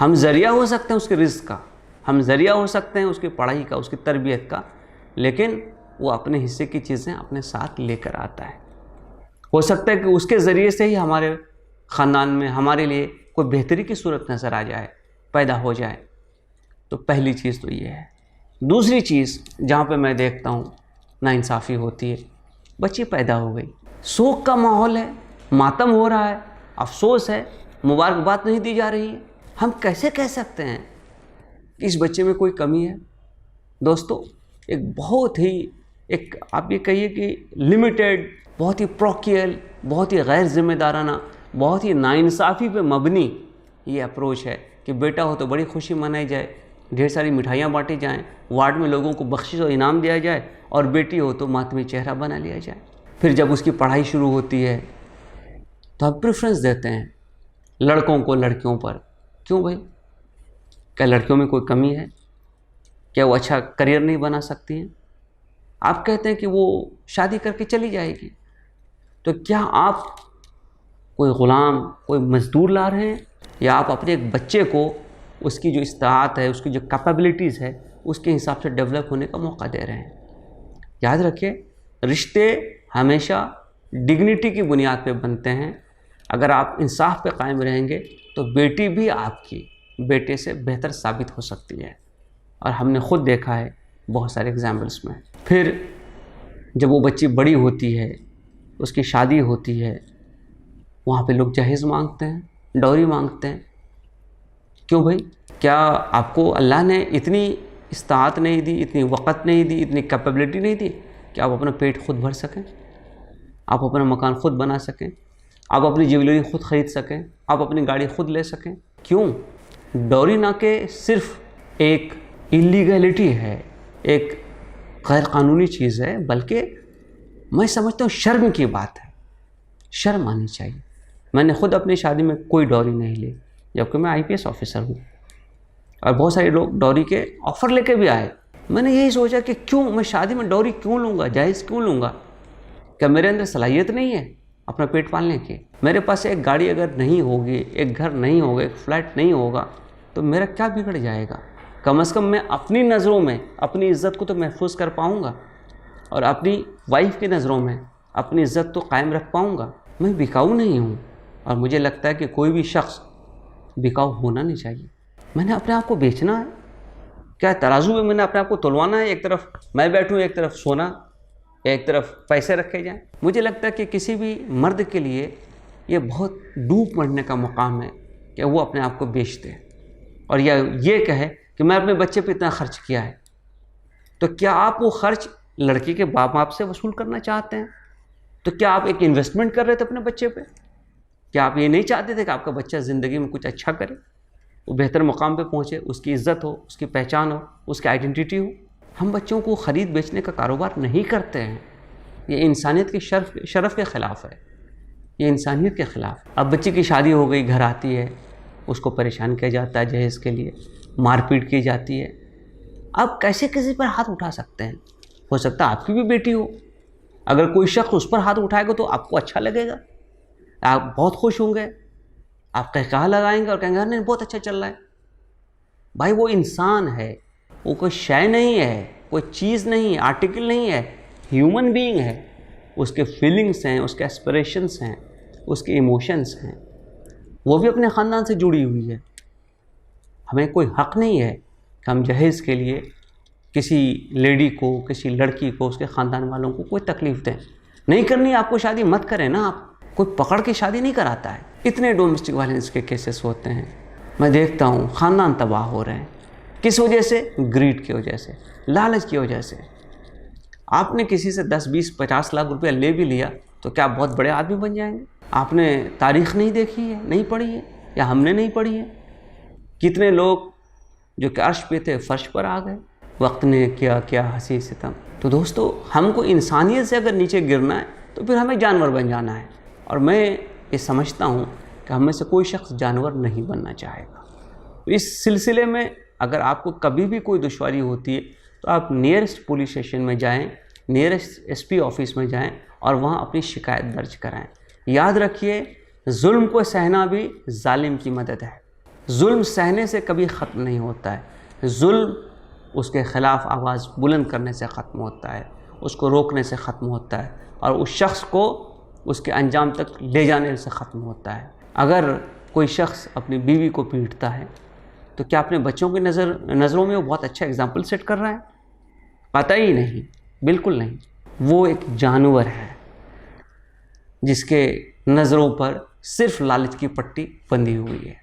ہم ذریعہ ہو سکتے ہیں اس کے رزق کا، ہم ذریعہ ہو سکتے ہیں اس کی پڑھائی کا، اس کی تربیت کا، لیکن وہ اپنے حصے کی چیزیں اپنے ساتھ لے کر آتا ہے۔ ہو سکتا ہے کہ اس کے ذریعے سے ہی ہمارے خاندان میں ہمارے لیے کوئی بہتری کی صورت نظر آ جائے، پیدا ہو جائے۔ تو پہلی چیز تو یہ ہے۔ دوسری چیز جہاں پہ میں دیکھتا ہوں ناانصافی ہوتی ہے، بچی پیدا ہو گئی، سوگ کا ماحول ہے، ماتم ہو رہا ہے، افسوس ہے، مبارکباد نہیں دی جا رہی ہے، ہم کیسے کہہ سکتے ہیں کہ اس بچے میں کوئی کمی ہے؟ دوستو، ایک بہت ہی آپ یہ کہیے کہ لمیٹیڈ، بہت ہی پروکیل، بہت ہی غیر ذمہ دارانہ، بہت ہی ناانصافی پہ مبنی یہ اپروچ ہے کہ بیٹا ہو تو بڑی خوشی منائی جائے، ڈھیر ساری مٹھائیاں بانٹی جائیں، وارڈ میں لوگوں کو بخشش و انعام دیا جائے، اور بیٹی ہو تو ماتمی چہرہ بنا لیا جائے۔ پھر جب اس کی پڑھائی شروع ہوتی ہے تو ہم پریفرنس دیتے ہیں لڑکوں کو لڑکیوں پر۔ کیوں بھائی؟ کیا لڑکیوں میں کوئی کمی ہے؟ کیا وہ اچھا کریئر نہیں بنا سکتی ہیں؟ آپ کہتے ہیں کہ وہ شادی کر کے چلی جائے گی، تو کیا آپ کوئی غلام، کوئی مزدور لا رہے ہیں، یا آپ اپنے ایک بچے کو اس کی جو استطاعت ہے، اس کی جو کیپیبلٹیز ہے، اس کے حساب سے ڈیولپ ہونے کا موقع دے رہے ہیں؟ یاد رکھیے، رشتے ہمیشہ ڈگنیٹی کی بنیاد پہ بنتے ہیں۔ اگر آپ انصاف پہ قائم رہیں گے تو بیٹی بھی آپ کی بیٹے سے بہتر ثابت ہو سکتی ہے، اور ہم نے خود دیکھا ہے بہت سارے ایگزامپلس میں۔ پھر جب وہ بچی بڑی ہوتی ہے، اس کی شادی ہوتی ہے، وہاں پہ لوگ جہیز مانگتے ہیں، ڈوری مانگتے ہیں۔ کیوں بھائی؟ کیا آپ کو اللہ نے اتنی استطاعت نہیں دی، اتنی وقت نہیں دی، اتنی کیپیبلٹی نہیں دی کہ آپ اپنا پیٹ خود بھر سکیں، آپ اپنا مکان خود بنا سکیں، آپ اپنی جیولری خود خرید سکیں، آپ اپنی گاڑی خود لے سکیں؟ کیوں؟ ڈوری نہ کہ صرف ایک انلیگلٹی ہے، ایک غیر قانونی چیز ہے، بلکہ میں سمجھتا ہوں شرم کی بات ہے، شرم آنی چاہیے۔ میں نے خود اپنی شادی میں کوئی ڈوری نہیں لی، جبکہ میں IPS آفیسر ہوں، اور بہت سارے لوگ ڈوری کے آفر لے کے بھی آئے۔ میں نے یہی سوچا کہ کیوں میں شادی میں ڈوری کیوں لوں گا، جہیز کیوں لوں گا؟ کیا میرے اندر صلاحیت نہیں ہے اپنا پیٹ پالنے کی؟ میرے پاس ایک گاڑی اگر نہیں ہوگی، ایک گھر نہیں ہوگا، ایک فلیٹ نہیں ہوگا، تو میرا کیا بگڑ جائے گا؟ کم از کم میں اپنی نظروں میں اپنی عزت کو تو محفوظ کر پاؤں گا، اور اپنی وائف کی نظروں میں اپنی عزت تو قائم رکھ پاؤں گا۔ میں بکاؤ نہیں ہوں، اور مجھے لگتا ہے کہ کوئی بھی شخص بکاؤ ہونا نہیں چاہیے۔ میں نے اپنے آپ کو بیچنا ہے؟ کیا ترازو میں نے اپنے آپ کو تلوانا ہے؟ ایک طرف میں بیٹھوں، ایک طرف سونا، ایک طرف پیسے رکھے جائیں؟ مجھے لگتا ہے کہ کسی بھی مرد کے لیے یہ بہت ڈوب مرنے کا مقام ہے کہ وہ اپنے آپ کو بیچ دے، اور یہ کہے کہ میں اپنے بچے پہ اتنا خرچ کیا ہے۔ تو کیا آپ وہ خرچ لڑکی کے باپ باپ سے وصول کرنا چاہتے ہیں؟ تو کیا آپ ایک انویسٹمنٹ کر رہے تھے اپنے بچے پہ؟ کیا آپ یہ نہیں چاہتے تھے کہ آپ کا بچہ زندگی میں کچھ اچھا کرے، وہ بہتر مقام پہ پہنچے، اس کی عزت ہو، اس کی پہچان ہو، اس کی آئیڈینٹی ہو؟ ہم بچوں کو خرید بیچنے کا کاروبار نہیں کرتے ہیں، یہ انسانیت کے شرف کے خلاف ہے، یہ انسانیت کے خلاف۔ اب بچی کی شادی ہو گئی، گھر آتی ہے، اس کو پریشان کیا جاتا ہے جہیز کے لیے، مار پیٹ کی جاتی ہے۔ آپ کیسے کسی پر ہاتھ اٹھا سکتے ہیں؟ ہو سکتا ہے آپ کی بھی بیٹی ہو، اگر کوئی شخص اس پر ہاتھ اٹھائے گا تو آپ کو اچھا لگے گا، آپ بہت خوش ہوں گے، آپ کہا لگائیں گے اور کہیں گے نہیں بہت اچھا چل رہا ہے۔ بھائی وہ انسان ہے، وہ کوئی شے نہیں ہے، کوئی چیز نہیں ہے، آرٹیکل نہیں ہے، ہیومن بینگ ہے، اس کے فیلنگس ہیں، اس کے ایسپریشنس ہیں، اس کے ایموشنس ہیں، وہ بھی اپنے خاندان سے جڑی ہوئی ہے۔ ہمیں کوئی حق نہیں ہے کہ ہم جہیز کے لیے کسی لیڈی کو، کسی لڑکی کو، اس کے خاندان والوں کو کوئی تکلیف دیں۔ نہیں کرنی آپ کو شادی مت کریں نا، آپ کوئی پکڑ کے شادی نہیں کراتا ہے۔ اتنے ڈومیسٹک وائلنس کے کیسز ہوتے ہیں، میں دیکھتا ہوں خاندان تباہ ہو رہے ہیں۔ کس وجہ سے؟ گریڈ کی وجہ سے، لالچ کی وجہ سے۔ آپ نے کسی سے 10 20 50 لاکھ روپیہ لے بھی لیا تو کیا آپ بہت بڑے آدمی بن جائیں گے؟ آپ نے تاریخ نہیں دیکھی ہے، نہیں پڑھی ہے، یا ہم نے نہیں پڑھی ہے؟ کتنے لوگ جو کہ عرش پہ تھے فرش پر آ گئے، وقت نے کیا کیا ہنسی ستم۔ تو دوستو، ہم کو انسانیت سے اگر نیچے گرنا ہے تو پھر ہمیں جانور بن جانا ہے، اور میں یہ سمجھتا ہوں کہ ہم میں سے کوئی شخص جانور نہیں بننا چاہے گا۔ تو اس سلسلے میں اگر آپ کو کبھی بھی کوئی دشواری ہوتی ہے تو آپ نیئرسٹ پولیس اسٹیشن میں جائیں، نیئرسٹ SP آفس میں جائیں اور وہاں اپنی شکایت درج کرائیں۔ یاد رکھیے، ظلم کو سہنا بھی ظالم کی مدد ہے۔ ظلم سہنے سے کبھی ختم نہیں ہوتا ہے، ظلم اس کے خلاف آواز بلند کرنے سے ختم ہوتا ہے، اس کو روکنے سے ختم ہوتا ہے، اور اس شخص کو اس کے انجام تک لے جانے سے ختم ہوتا ہے۔ اگر کوئی شخص اپنی بیوی کو پیٹتا ہے تو کیا اپنے بچوں کی نظروں میں وہ بہت اچھا اگزامپل سیٹ کر رہا ہے؟ قطعی نہیں، بالکل نہیں۔ وہ ایک جانور ہے جس کے نظروں پر صرف لالچ کی پٹی بندھی ہوئی ہے،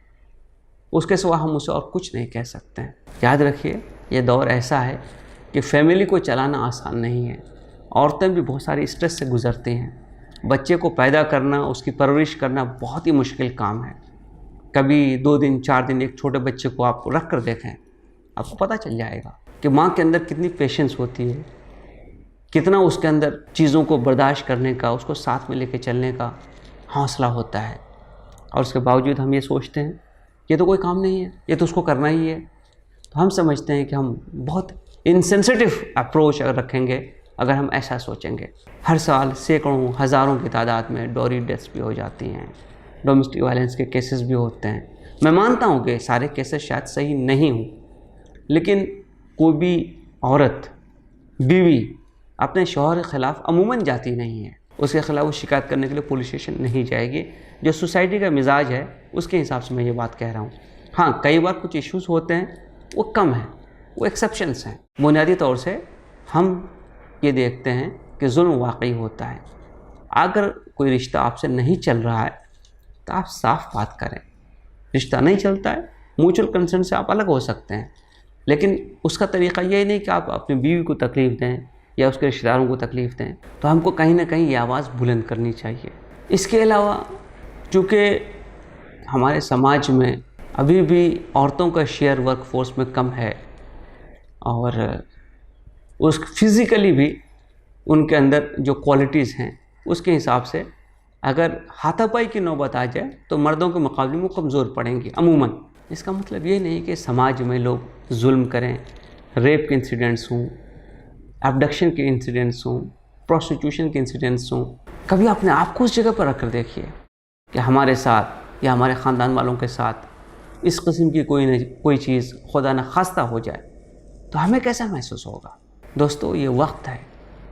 اس کے سوا ہم اسے اور کچھ نہیں کہہ سکتے ہیں۔ یاد رکھیے، یہ دور ایسا ہے کہ فیملی کو چلانا آسان نہیں ہے، عورتیں بھی بہت ساری اسٹریس سے گزرتی ہیں۔ بچے کو پیدا کرنا، اس کی پرورش کرنا بہت ہی مشکل کام ہے۔ کبھی 2 دن 4 دن ایک چھوٹے بچے کو آپ رکھ کر دیکھیں، آپ کو پتہ چل جائے گا کہ ماں کے اندر کتنی پیشنس ہوتی ہے، کتنا اس کے اندر چیزوں کو برداشت کرنے کا، اس کو ساتھ میں لے کے چلنے کا حوصلہ ہوتا ہے، اور اس کے باوجود ہم یہ سوچتے ہیں یہ تو کوئی کام نہیں ہے، یہ تو اس کو کرنا ہی ہے۔ تو ہم سمجھتے ہیں کہ ہم بہت انسینسٹیو اپروچ اگر رکھیں گے، اگر ہم ایسا سوچیں گے۔ ہر سال سینکڑوں ہزاروں کی تعداد میں ڈوری ڈیتھس بھی ہو جاتی ہیں، ڈومیسٹک وائلنس کے کیسز بھی ہوتے ہیں۔ میں مانتا ہوں کہ سارے کیسز شاید صحیح نہیں ہوں، لیکن کوئی بھی عورت، بیوی اپنے شوہر کے خلاف عموماً جاتی نہیں ہے، اس کے خلاف وہ شکایت کرنے کے لیے پولیس اسٹیشن نہیں جائے گی۔ جو سوسائٹی کا مزاج ہے اس کے حساب سے میں یہ بات کہہ رہا ہوں۔ ہاں، کئی بار کچھ ایشوز ہوتے ہیں، وہ کم ہیں، وہ ایکسیپشنس ہیں۔ بنیادی طور سے ہم یہ دیکھتے ہیں کہ ظلم واقعی ہوتا ہے۔ اگر کوئی رشتہ آپ سے نہیں چل رہا ہے تو آپ صاف بات کریں۔ رشتہ نہیں چلتا ہے، میوچل کنسرن سے آپ الگ ہو سکتے ہیں، لیکن اس کا طریقہ یہ نہیں کہ آپ اپنی بیوی کو تکلیف دیں یا اس کے رشتہ داروں کو تکلیف دیں۔ تو ہم کو کہیں نہ کہیں یہ آواز بلند کرنی چاہیے۔ اس کے علاوہ چونکہ ہمارے سماج میں ابھی بھی عورتوں کا شیئر ورک فورس میں کم ہے، اور اس فزیکلی بھی ان کے اندر جو کوالٹیز ہیں اس کے حساب سے اگر ہاتھا پائی کی نوبت آ جائے تو مردوں کے مقابلے میں کمزور پڑیں گی عموماً۔ اس کا مطلب یہ نہیں کہ سماج میں لوگ ظلم کریں، ریپ کے انسیڈنٹس ہوں، ابڈکشن کے انسیڈنٹس ہوں، پروسٹیٹیوشن کے انسیڈنٹس ہوں۔ کبھی اپنے آپ کو اس جگہ پر رکھ کر دیکھیے کہ ہمارے ساتھ یا ہمارے خاندان والوں کے ساتھ اس قسم کی کوئی چیز خدا نہ خواستہ ہو جائے تو ہمیں کیسا محسوس ہوگا؟ دوستو، یہ وقت ہے،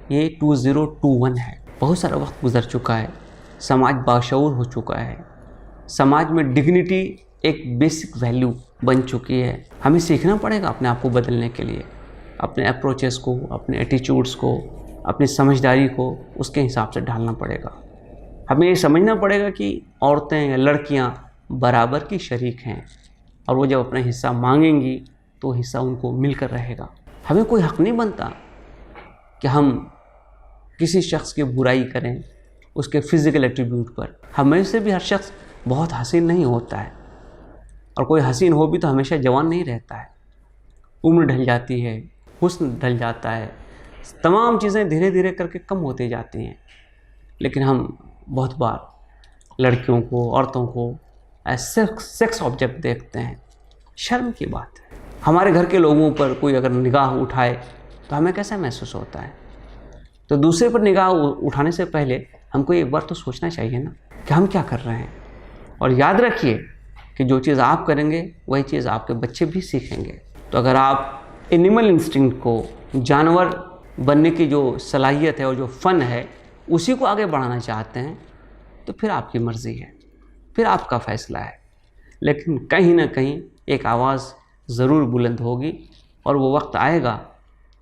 یہ 2021 ہے، بہت سارا وقت گزر چکا ہے، سماج باشعور ہو چکا ہے، سماج میں ڈگنیٹی ایک بیسک ویلیو بن چکی ہے۔ ہمیں سیکھنا پڑے گا اپنے آپ کو بدلنے کے لیے، اپنے اپروچز کو، اپنے ایٹیچیوڈز کو، اپنی سمجھداری کو اس کے حساب سے ڈھالنا پڑے گا۔ ہمیں یہ سمجھنا پڑے گا کہ عورتیں یا لڑکیاں برابر کی شریک ہیں، اور وہ جب اپنا حصہ مانگیں گی تو حصہ ان کو مل کر رہے گا۔ ہمیں کوئی حق نہیں بنتا کہ ہم کسی شخص کی برائی کریں اس کے فزیکل ایٹریبیوٹ پر۔ ہمیں سے بھی ہر شخص بہت حسین نہیں ہوتا ہے، اور کوئی حسین ہو بھی تو ہمیشہ جوان نہیں رہتا ہے۔ عمر ڈھل جاتی ہے، حسن ڈھل جاتا ہے، تمام چیزیں دھیرے دھیرے کر کے کم ہوتی جاتی ہیں، لیکن ہم بہت بار لڑکیوں کو، عورتوں کو سیکس آبجیکٹ دیکھتے ہیں۔ شرم کی بات ہے۔ ہمارے گھر کے لوگوں پر کوئی اگر نگاہ اٹھائے تو ہمیں کیسا محسوس ہوتا ہے؟ تو دوسرے پر نگاہ اٹھانے سے پہلے ہم کو ایک بار تو سوچنا چاہیے نا کہ ہم کیا کر رہے ہیں۔ اور یاد رکھیے کہ جو چیز آپ کریں گے وہی چیز آپ کے بچے بھی سیکھیں گے۔ تو اگر آپ اینیمل انسٹنکٹ کو، جانور بننے کی جو صلاحیت ہے اور جو فن ہے، اسی کو آگے بڑھانا چاہتے ہیں تو پھر آپ کی مرضی ہے، پھر آپ کا فیصلہ ہے، لیکن کہیں نہ کہیں ایک آواز ضرور بلند ہوگی، اور وہ وقت آئے گا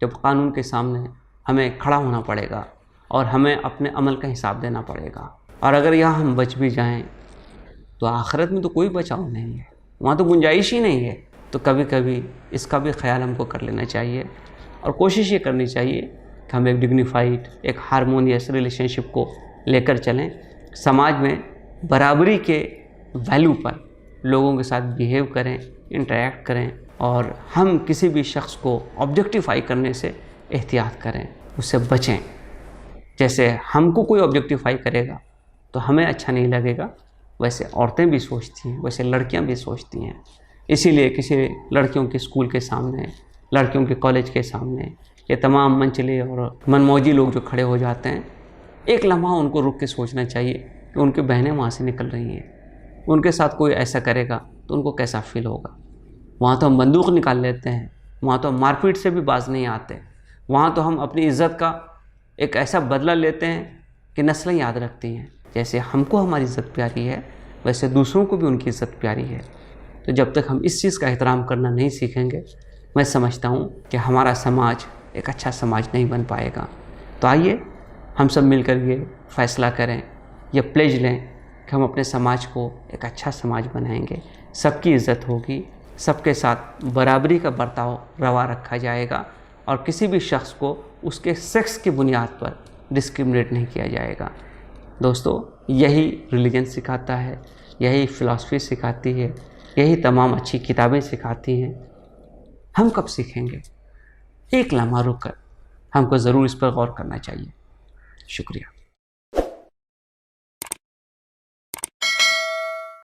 جب قانون کے سامنے ہمیں کھڑا ہونا پڑے گا اور ہمیں اپنے عمل کا حساب دینا پڑے گا۔ اور اگر یہاں ہم بچ بھی جائیں تو آخرت میں تو کوئی بچاؤ نہیں ہے، وہاں تو گنجائش ہی نہیں ہے۔ تو کبھی کبھی اس کا بھی خیال ہم کو کر لینا چاہیے، اور کوشش یہ کرنی چاہیے کہ ہم ایک ڈگنیفائڈ، ایک ہارمونیس ریلیشن شپ کو لے کر چلیں، سماج میں برابری کے ویلیو پر لوگوں کے ساتھ بیہیو کریں، انٹریکٹ کریں، اور ہم کسی بھی شخص کو آبجیکٹیفائی کرنے سے احتیاط کریں، اس سے بچیں۔ جیسے ہم کو کوئی آبجیکٹیفائی کرے گا تو ہمیں اچھا نہیں لگے گا، ویسے عورتیں بھی سوچتی ہیں، ویسے لڑکیاں بھی سوچتی ہیں۔ اسی لیے کسی لڑکیوں کے اسکول کے سامنے، لڑکیوں کے کالج کے سامنے یہ تمام منچلے اور منموجی لوگ جو کھڑے ہو جاتے ہیں، ایک لمحہ ان کو رک کے سوچنا چاہیے کہ ان کی بہنیں وہاں سے نکل رہی ہیں، ان کے ساتھ کوئی ایسا کرے گا تو ان کو کیسا فیل ہوگا. وہاں تو ہم بندوق نکال لیتے ہیں, وہاں تو ہم مار پیٹ سے بھی باز نہیں آتے, وہاں تو ہم اپنی عزت کا ایک ایسا بدلہ لیتے ہیں کہ نسلیں یاد رکھتی ہیں. جیسے ہم کو ہماری عزت پیاری ہے ویسے دوسروں کو بھی ان کی عزت پیاری ہے. تو جب تک ہم اس چیز کا احترام کرنا نہیں سیکھیں گے, میں سمجھتا ہوں کہ ہمارا سماج ایک اچھا سماج نہیں بن پائے گا. تو آئیے ہم سب مل کر یہ فیصلہ کریں, یہ پلیج لیں کہ ہم اپنے سماج کو ایک اچھا سماج بنائیں گے, سب کی عزت ہوگی, سب کے ساتھ برابری کا برتاؤ روا رکھا جائے گا, اور کسی بھی شخص کو اس کے سیکس کی بنیاد پر ڈسکرمنیٹ نہیں کیا جائے گا. دوستو, یہی ریلیجن سکھاتا ہے, یہی فلاسفی سکھاتی ہے, یہی تمام اچھی کتابیں سکھاتی ہیں. ہم کب سیکھیں گے؟ ایک لمحہ رک کر ہم کو ضرور اس پر غور کرنا چاہیے. شکریہ.